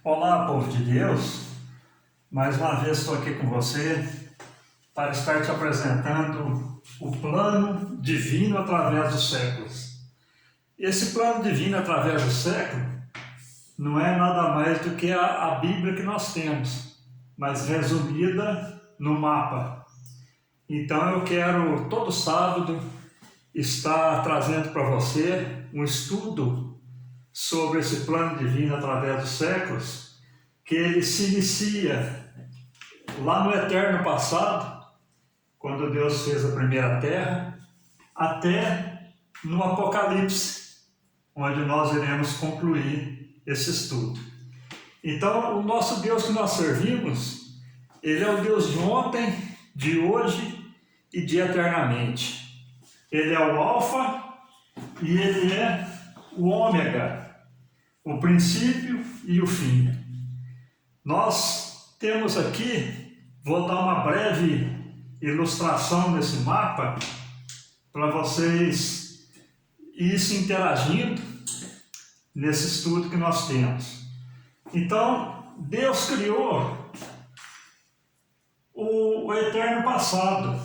Olá, povo de Deus. Mais uma vez estou aqui com você para estar te apresentando o plano divino através dos séculos. Esse plano divino através do século não é nada mais do que a Bíblia que nós temos, mas resumida no mapa. Então eu quero todo sábado estar trazendo para você um estudo sobre esse plano divino através dos séculos, que ele se inicia lá no eterno passado, quando Deus fez a primeira terra, até no Apocalipse, onde nós iremos concluir esse estudo. Então, o nosso Deus que nós servimos, ele é o Deus de ontem, de hoje e de eternamente. Ele é o Alfa e ele é o Ômega, o princípio e o fim. Nós temos aqui, vou dar uma breve ilustração desse mapa para vocês irem se interagindo nesse estudo que nós temos. Então, Deus criou o eterno passado,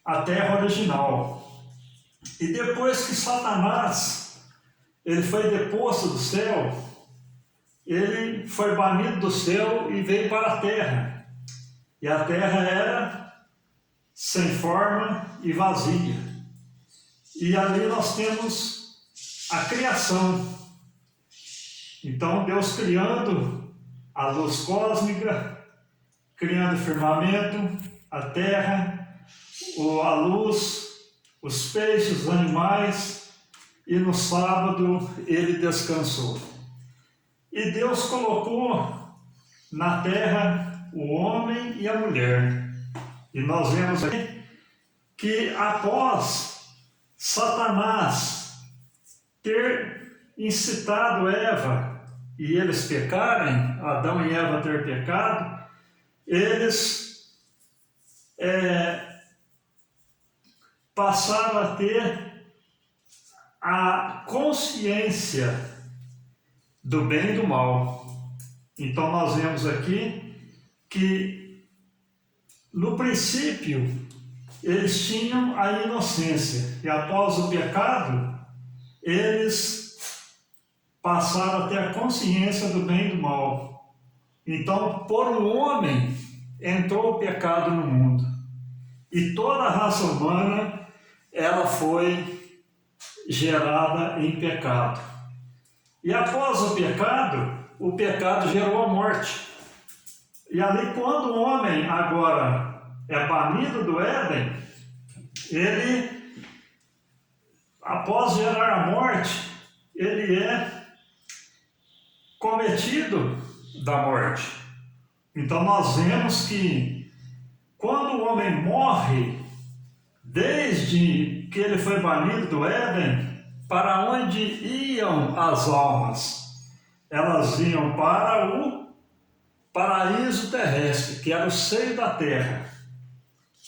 a terra original. E depois que Satanás ele foi deposto do céu, ele foi banido do céu e veio para a terra. E a terra era sem forma e vazia. E ali nós temos a criação. Então Deus criando a luz cósmica, criando o firmamento, a terra, a luz, os peixes, os animais, e no sábado ele descansou. E Deus colocou na terra o homem e a mulher. E nós vemos aqui que após Satanás ter incitado Eva e eles pecarem, Adão e Eva ter pecado, eles passaram a ter a consciência do bem e do mal. Então nós vemos aqui que no princípio eles tinham a inocência e após o pecado eles passaram a ter a consciência do bem e do mal. Então por um homem entrou o pecado no mundo e toda a raça humana ela foi gerada em pecado. E após o pecado gerou a morte. E ali quando o homem agora é banido do Éden, ele, após gerar a morte, ele é cometido da morte. Então nós vemos que quando o homem morre, desde que ele foi banido do Éden, para onde iam as almas? Elas iam para o paraíso terrestre, que era o seio da terra.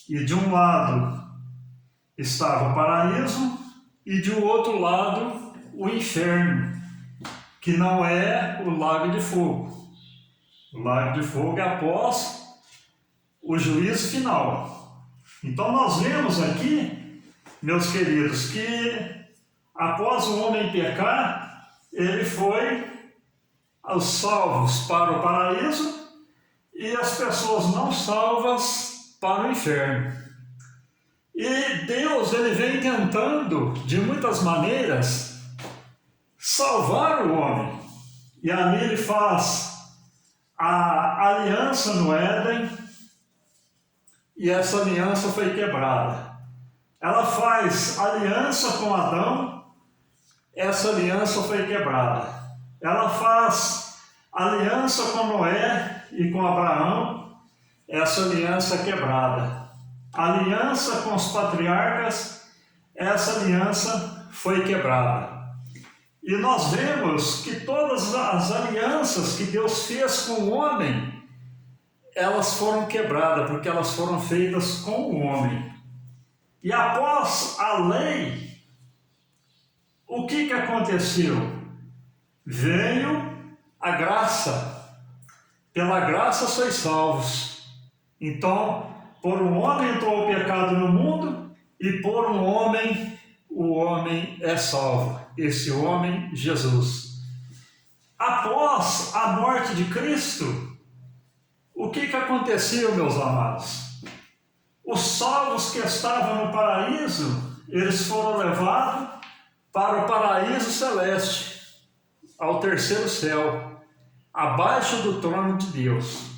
E de um lado estava o paraíso e de outro lado o inferno, que não é o lago de fogo. O lago de fogo é após o juízo final. Então nós vemos aqui, meus queridos, que após o homem pecar, ele foi aos salvos para o paraíso e as pessoas não salvas para o inferno. E Deus ele vem tentando, de muitas maneiras, salvar o homem. E ali ele faz a aliança no Éden e essa aliança foi quebrada. Ela faz aliança com Adão, essa aliança foi quebrada. Ela faz aliança com Noé e com Abraão, essa aliança é quebrada. Aliança com os patriarcas, essa aliança foi quebrada. E nós vemos que todas as alianças que Deus fez com o homem, elas foram quebradas, porque elas foram feitas com o homem. E após a lei, o que aconteceu? Veio a graça. Pela graça sois salvos. Então, por um homem entrou o pecado no mundo, e por um homem, o homem é salvo. Esse homem, Jesus. Após a morte de Cristo, o que aconteceu, meus amados? Os salvos que estavam no paraíso, eles foram levados para o paraíso celeste, ao terceiro céu, abaixo do trono de Deus.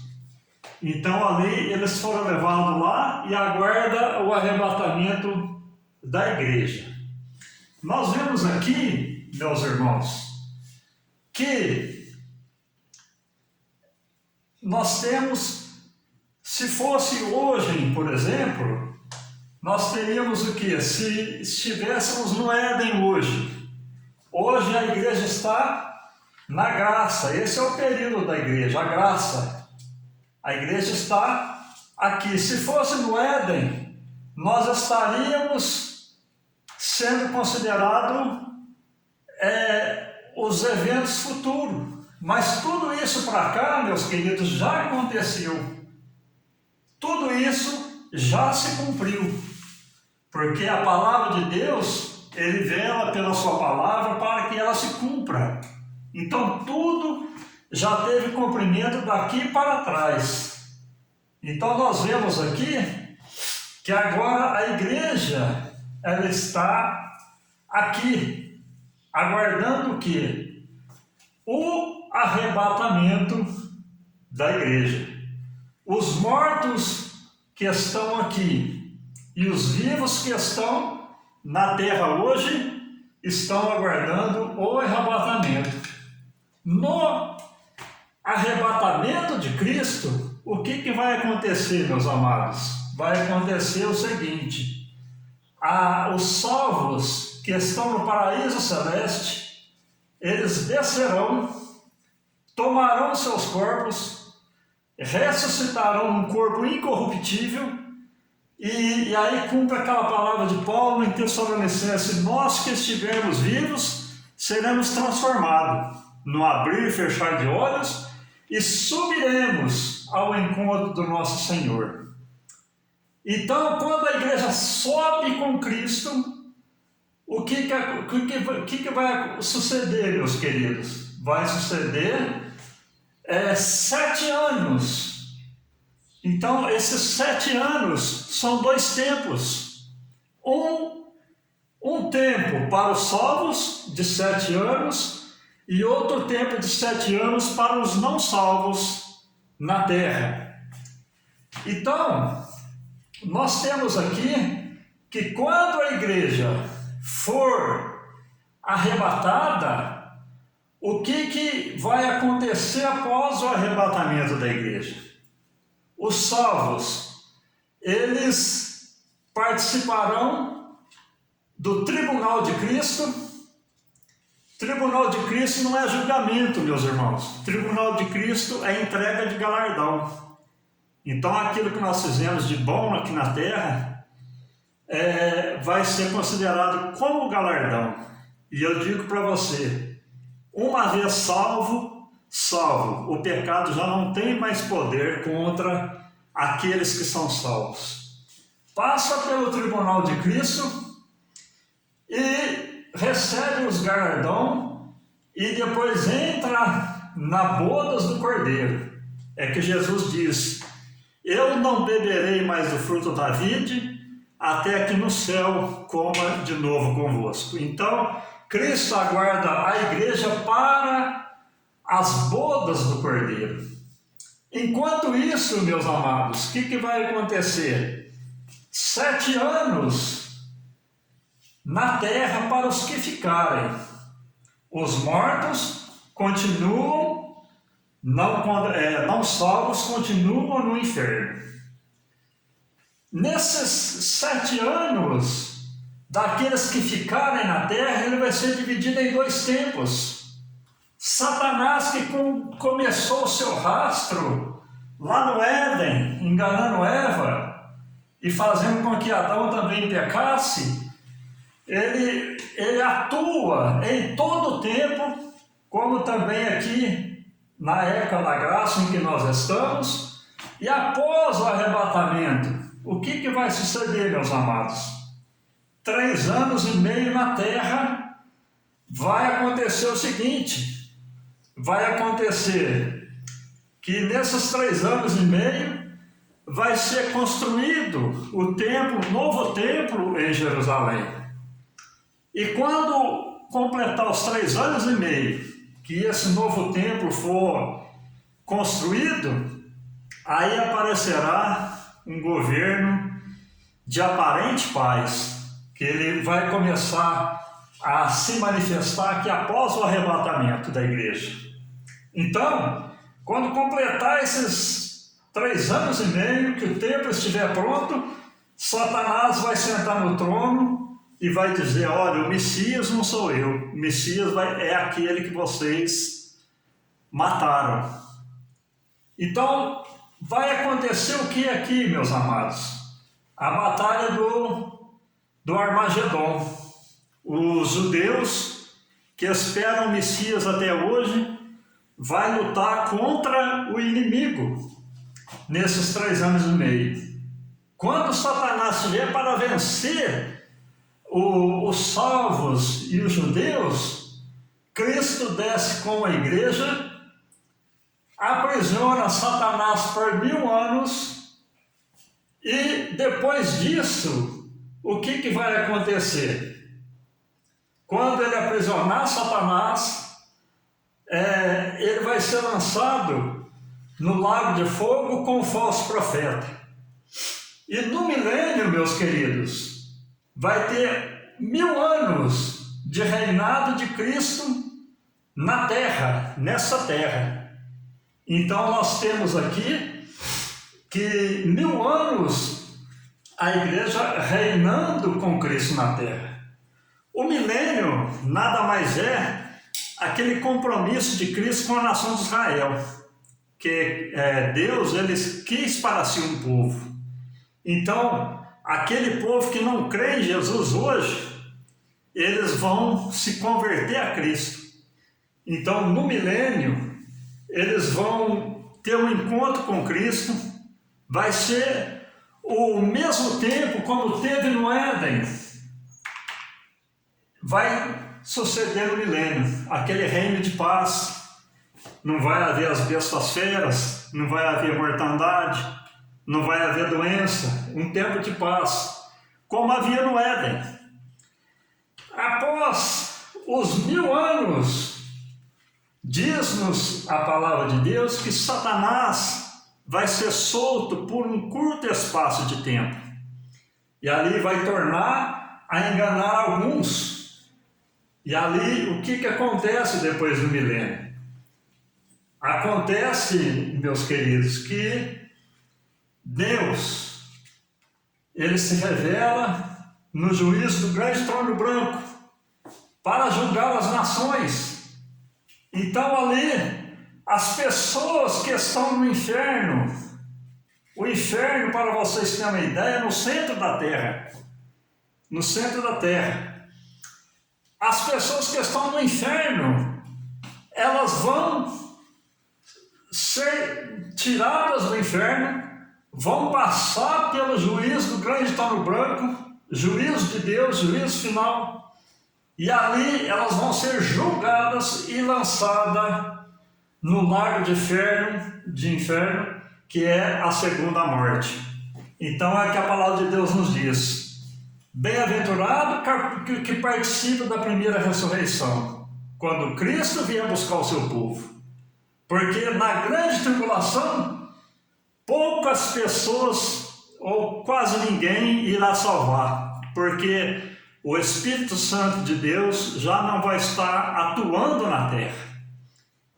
Então ali eles foram levados lá e aguarda o arrebatamento da igreja. Nós vemos aqui, meus irmãos, que nós temos, se fosse hoje, por exemplo, nós teríamos o que? Se estivéssemos no Éden hoje. Hoje a igreja está na graça. Esse é o período da igreja, a graça. A igreja está aqui. Se fosse no Éden, nós estaríamos sendo considerados os eventos futuros. Mas tudo isso para cá, meus queridos, já aconteceu. Tudo isso já se cumpriu. Porque a palavra de Deus, Ele vela pela sua palavra para que ela se cumpra. Então tudo já teve cumprimento daqui para trás. Então nós vemos aqui que agora a igreja, ela está aqui, aguardando o quê? O arrebatamento da igreja. Os mortos que estão aqui e os vivos que estão na terra hoje estão aguardando o arrebatamento. No arrebatamento de Cristo, o que vai acontecer, meus amados? Vai acontecer o seguinte: os salvos que estão no paraíso celeste, eles descerão, tomarão seus corpos, ressuscitarão num corpo incorruptível, e aí cumpre aquela palavra de Paulo em Tessalonicenses: nós que estivermos vivos, seremos transformados no abrir e fechar de olhos, e subiremos ao encontro do nosso Senhor. Então, quando a igreja sobe com Cristo, o que vai suceder, meus queridos? Vai suceder 7 anos. Então, esses 7 anos são 2 tempos. Um tempo para os salvos, de 7 anos, e outro tempo de 7 anos para os não salvos na terra. Então, nós temos aqui que quando a igreja for arrebatada, o que vai acontecer após o arrebatamento da igreja? Os salvos, eles participarão do tribunal de Cristo. Tribunal de Cristo não é julgamento, meus irmãos. Tribunal de Cristo é entrega de galardão. Então, aquilo que nós fizemos de bom aqui na terra vai ser considerado como galardão. E eu digo para você, uma vez salvo, o pecado já não tem mais poder contra aqueles que são salvos. Passa pelo tribunal de Cristo e recebe os galardão e depois entra na bodas do Cordeiro. É que Jesus diz: eu não beberei mais do fruto da vide, até que no céu coma de novo convosco. Então, Cristo aguarda a igreja para as bodas do Cordeiro. Enquanto isso, meus amados, o que vai acontecer? 7 anos na terra para os que ficarem. Os mortos continuam, não salvos, continuam no inferno. Nesses 7 anos, daqueles que ficarem na terra, ele vai ser dividido em 2 tempos. Satanás, que começou o seu rastro lá no Éden, enganando Eva e fazendo com que Adão também pecasse, ele atua em todo o tempo, como também aqui na época da graça em que nós estamos, e após o arrebatamento, o que vai suceder, meus amados? 3 anos e meio na terra, vai acontecer o seguinte: vai acontecer que nesses 3 anos e meio vai ser construído o templo, o novo templo em Jerusalém. E quando completar os 3 anos e meio que esse novo templo for construído, aí aparecerá um governo de aparente paz, que ele vai começar a se manifestar aqui após o arrebatamento da igreja. Então, quando completar esses 3 anos e meio, que o templo estiver pronto, Satanás vai sentar no trono e vai dizer: olha, o Messias não sou eu, o Messias é aquele que vocês mataram. Então, vai acontecer o que aqui, meus amados? A batalha do Armagedon. Os judeus que esperam o Messias até hoje vai lutar contra o inimigo nesses 3 anos e meio. Quando Satanás vier para vencer os salvos e os judeus, Cristo desce com a igreja, aprisiona Satanás por 1000 anos, e depois disso, o que vai acontecer? Quando ele aprisionar Satanás, ele vai ser lançado no lago de fogo com o falso profeta. E no milênio, meus queridos, vai ter 1000 anos de reinado de Cristo na terra, nessa terra. Então nós temos aqui que 1000 anos a igreja reinando com Cristo na terra. O milênio nada mais é aquele compromisso de Cristo com a nação de Israel, que Deus ele quis para si um povo. Então, aquele povo que não crê em Jesus hoje, eles vão se converter a Cristo. Então, no milênio, eles vão ter um encontro com Cristo, vai ser o mesmo tempo como teve no Éden, vai suceder no milênio, aquele reino de paz. Não vai haver as bestas feras, não vai haver mortandade, não vai haver doença, um tempo de paz, como havia no Éden. Após os 1000 anos, diz-nos a palavra de Deus que Satanás vai ser solto por um curto espaço de tempo, e ali vai tornar a enganar alguns. E ali, o que acontece depois do milênio? Acontece, meus queridos, que Deus, ele se revela no juízo do grande trono branco para julgar as nações. Então ali, as pessoas que estão no inferno, o inferno, para vocês terem uma ideia, é no centro da terra. No centro da terra. As pessoas que estão no inferno, elas vão ser tiradas do inferno, vão passar pelo juízo do grande trono branco, juízo de Deus, juízo final, e ali elas vão ser julgadas e lançadas no lago de inferno, que é a segunda morte. Então é que a palavra de Deus nos diz: bem-aventurado que participa da primeira ressurreição, quando Cristo vier buscar o seu povo. Porque na grande tribulação, poucas pessoas, ou quase ninguém, irá salvar. Porque o Espírito Santo de Deus já não vai estar atuando na terra.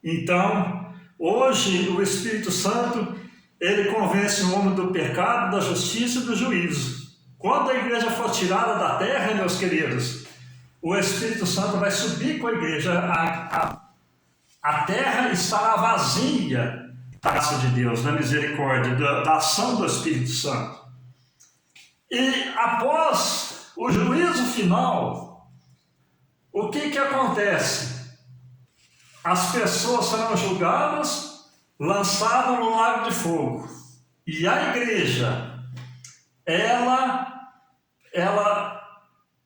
Então, hoje, o Espírito Santo, ele convence o homem do pecado, da justiça e do juízo. Quando a igreja for tirada da terra, meus queridos, o Espírito Santo vai subir com a igreja. A terra estará vazia da graça de Deus, da misericórdia, da ação do Espírito Santo. E após o juízo final, o que acontece? as pessoas serão julgadas, lançadas no lago de fogo. E a igreja, ela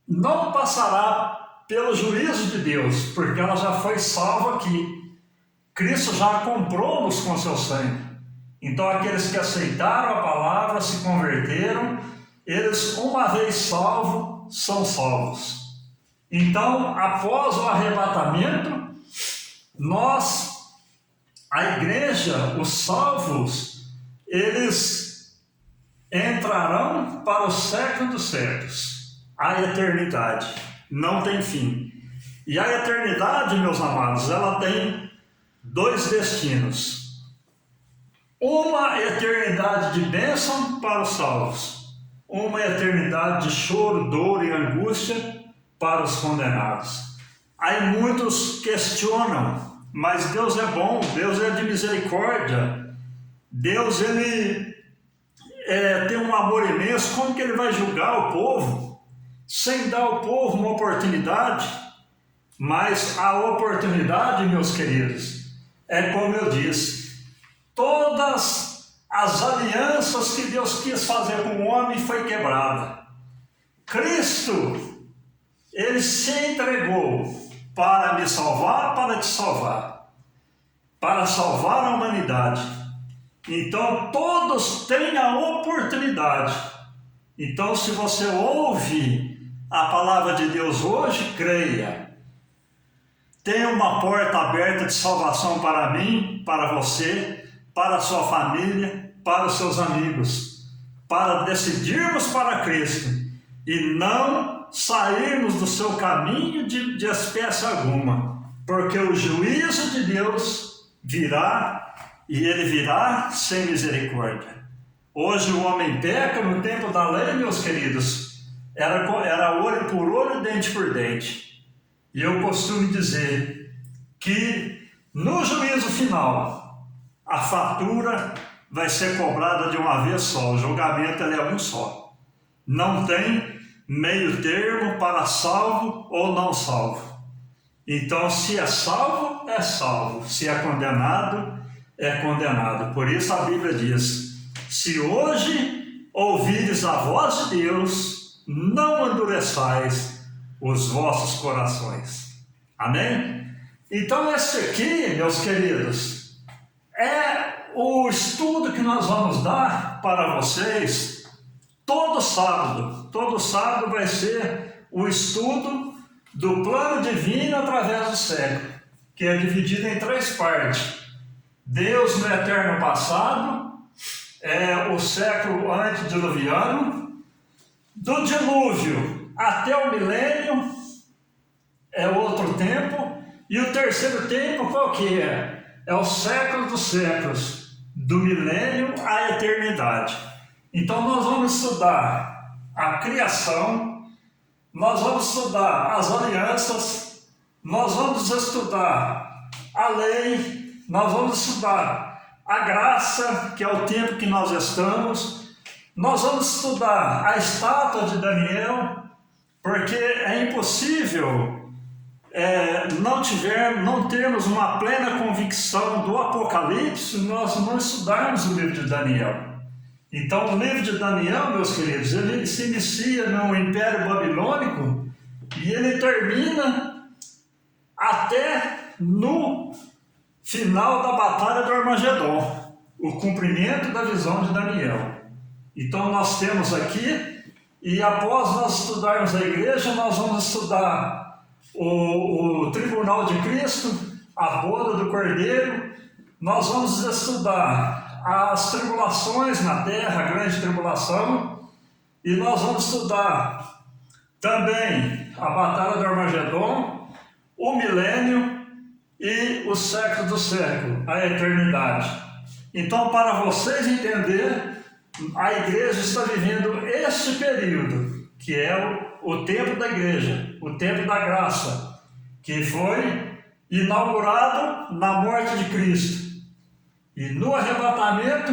não passará pelo juízo de Deus, porque ela já foi salva aqui. Cristo já comprou-nos com seu sangue. Então aqueles que aceitaram a palavra, se converteram, eles, uma vez salvos, são salvos. Então, após o arrebatamento, a igreja, os salvos, eles entrarão para o século dos séculos, a eternidade, não tem fim. E a eternidade, meus amados, ela tem dois destinos. Uma eternidade de bênção para os salvos, uma eternidade de choro, dor e angústia para os condenados. Aí muitos questionam, mas Deus é bom, Deus é de misericórdia, Deus ele tem um amor imenso, como que ele vai julgar o povo sem dar ao povo uma oportunidade? Mas a oportunidade, meus queridos, é como eu disse, todas as alianças que Deus quis fazer com o homem foi quebrada. Cristo, ele se entregou para me salvar, para te salvar, para salvar a humanidade. Então todos têm a oportunidade. Então, se você ouve a palavra de Deus hoje, creia. Tem uma porta aberta de salvação para mim, para você, para a sua família, para os seus amigos, para decidirmos para Cristo e não sairmos do seu caminho de espécie alguma, porque o juízo de Deus virá e ele virá sem misericórdia. Hoje o homem peca, no tempo da lei, meus queridos, era olho por olho, dente por dente. E eu costumo dizer que no juízo final, a fatura vai ser cobrada de uma vez só, o julgamento ele é um só. Não tem meio termo para salvo ou não salvo. Então, se é salvo, é salvo. Se é condenado, é condenado. Por isso a Bíblia diz: se hoje ouvires a voz de Deus, não endureçais os vossos corações. Amém? Então esse aqui, meus queridos, é o estudo que nós vamos dar para vocês todo sábado. Todo sábado vai ser o estudo do plano divino através do século, que é dividido em 3 partes. Deus no eterno passado, o século antediluviano, do dilúvio até o milênio, é outro tempo, e o terceiro tempo qual que é? É o século dos séculos, do milênio à eternidade. Então nós vamos estudar a criação, nós vamos estudar as alianças, nós vamos estudar a lei, nós vamos estudar a graça, que é o tempo que nós estamos, nós vamos estudar a estátua de Daniel, porque é impossível não termos uma plena convicção do Apocalipse se nós não estudarmos o livro de Daniel. Então o livro de Daniel, meus queridos, ele se inicia no Império Babilônico e ele termina até no final da Batalha do Armagedon, o cumprimento da visão de Daniel. Então nós temos aqui, e após nós estudarmos a igreja, nós vamos estudar o tribunal de Cristo, a boda do Cordeiro, nós vamos estudar as tribulações na terra, a grande tribulação, e nós vamos estudar também a batalha do Armagedon, o milênio e o século do século, a eternidade. Então, para vocês entenderem, a igreja está vivendo este período, que é o tempo da igreja, o tempo da graça, que foi inaugurado na morte de Cristo. E no arrebatamento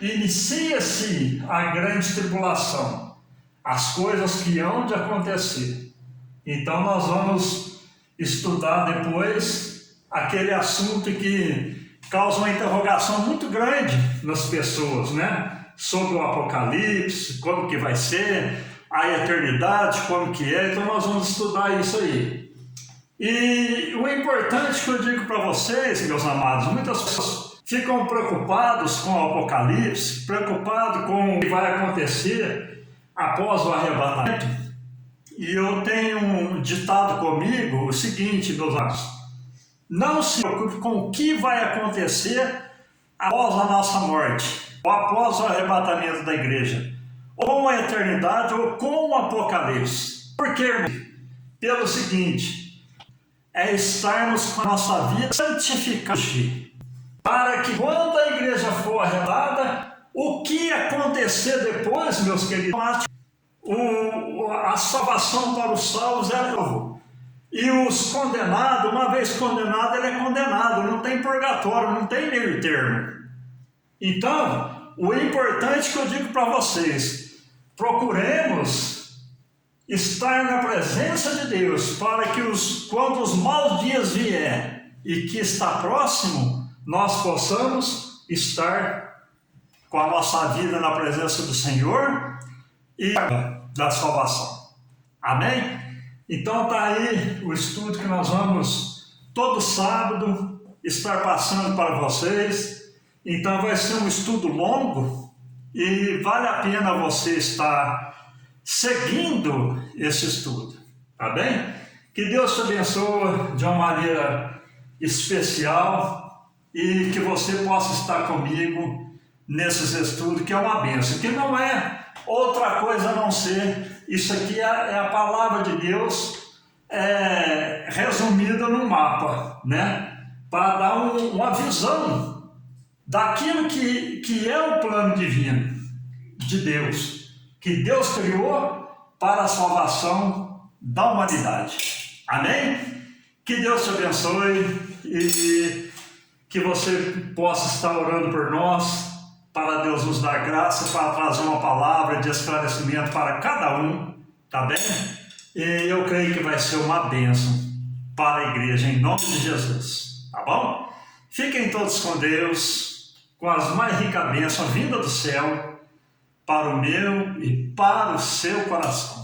inicia-se a grande tribulação, as coisas que hão de acontecer. Então nós vamos estudar depois aquele assunto que causa uma interrogação muito grande nas pessoas, né? Sobre o Apocalipse, como que vai ser, a eternidade, como que é. Então nós vamos estudar isso aí. E o importante que eu digo para vocês, meus amados, muitas pessoas ficam preocupados com o Apocalipse, preocupados com o que vai acontecer após o arrebatamento. E eu tenho um ditado comigo o seguinte, meus amados: não se preocupe com o que vai acontecer após a nossa morte, ou após o arrebatamento da igreja, ou com a eternidade, ou com o Apocalipse. Por quê? Pelo seguinte: é estarmos com a nossa vida santificada, para que quando a igreja for arrebatada, o que acontecer depois, meus queridos, a salvação para os salvos é novo. E os condenados, uma vez condenado, ele é condenado, não tem purgatório, não tem meio termo. Então, o importante que eu digo para vocês: procuremos estar na presença de Deus, para que quando os maus dias vier e que está próximo, nós possamos estar com a nossa vida na presença do Senhor e da salvação. Amém? Então está aí o estudo que nós vamos todo sábado estar passando para vocês. Então vai ser um estudo longo e vale a pena você estar seguindo esse estudo, tá bem? Que Deus te abençoe de uma maneira especial e que você possa estar comigo nesses estudos, que é uma bênção, que não é outra coisa a não ser, isso aqui é a palavra de Deus resumida num mapa, né? Para dar uma visão daquilo que é o plano divino de Deus, que Deus criou para a salvação da humanidade. Amém? Que Deus te abençoe e que você possa estar orando por nós, para Deus nos dar graça, para trazer uma palavra de esclarecimento para cada um, tá bem? E eu creio que vai ser uma bênção para a igreja, em nome de Jesus, tá bom? Fiquem todos com Deus, com as mais ricas bênçãos vindas do céu, para o meu e para o seu coração.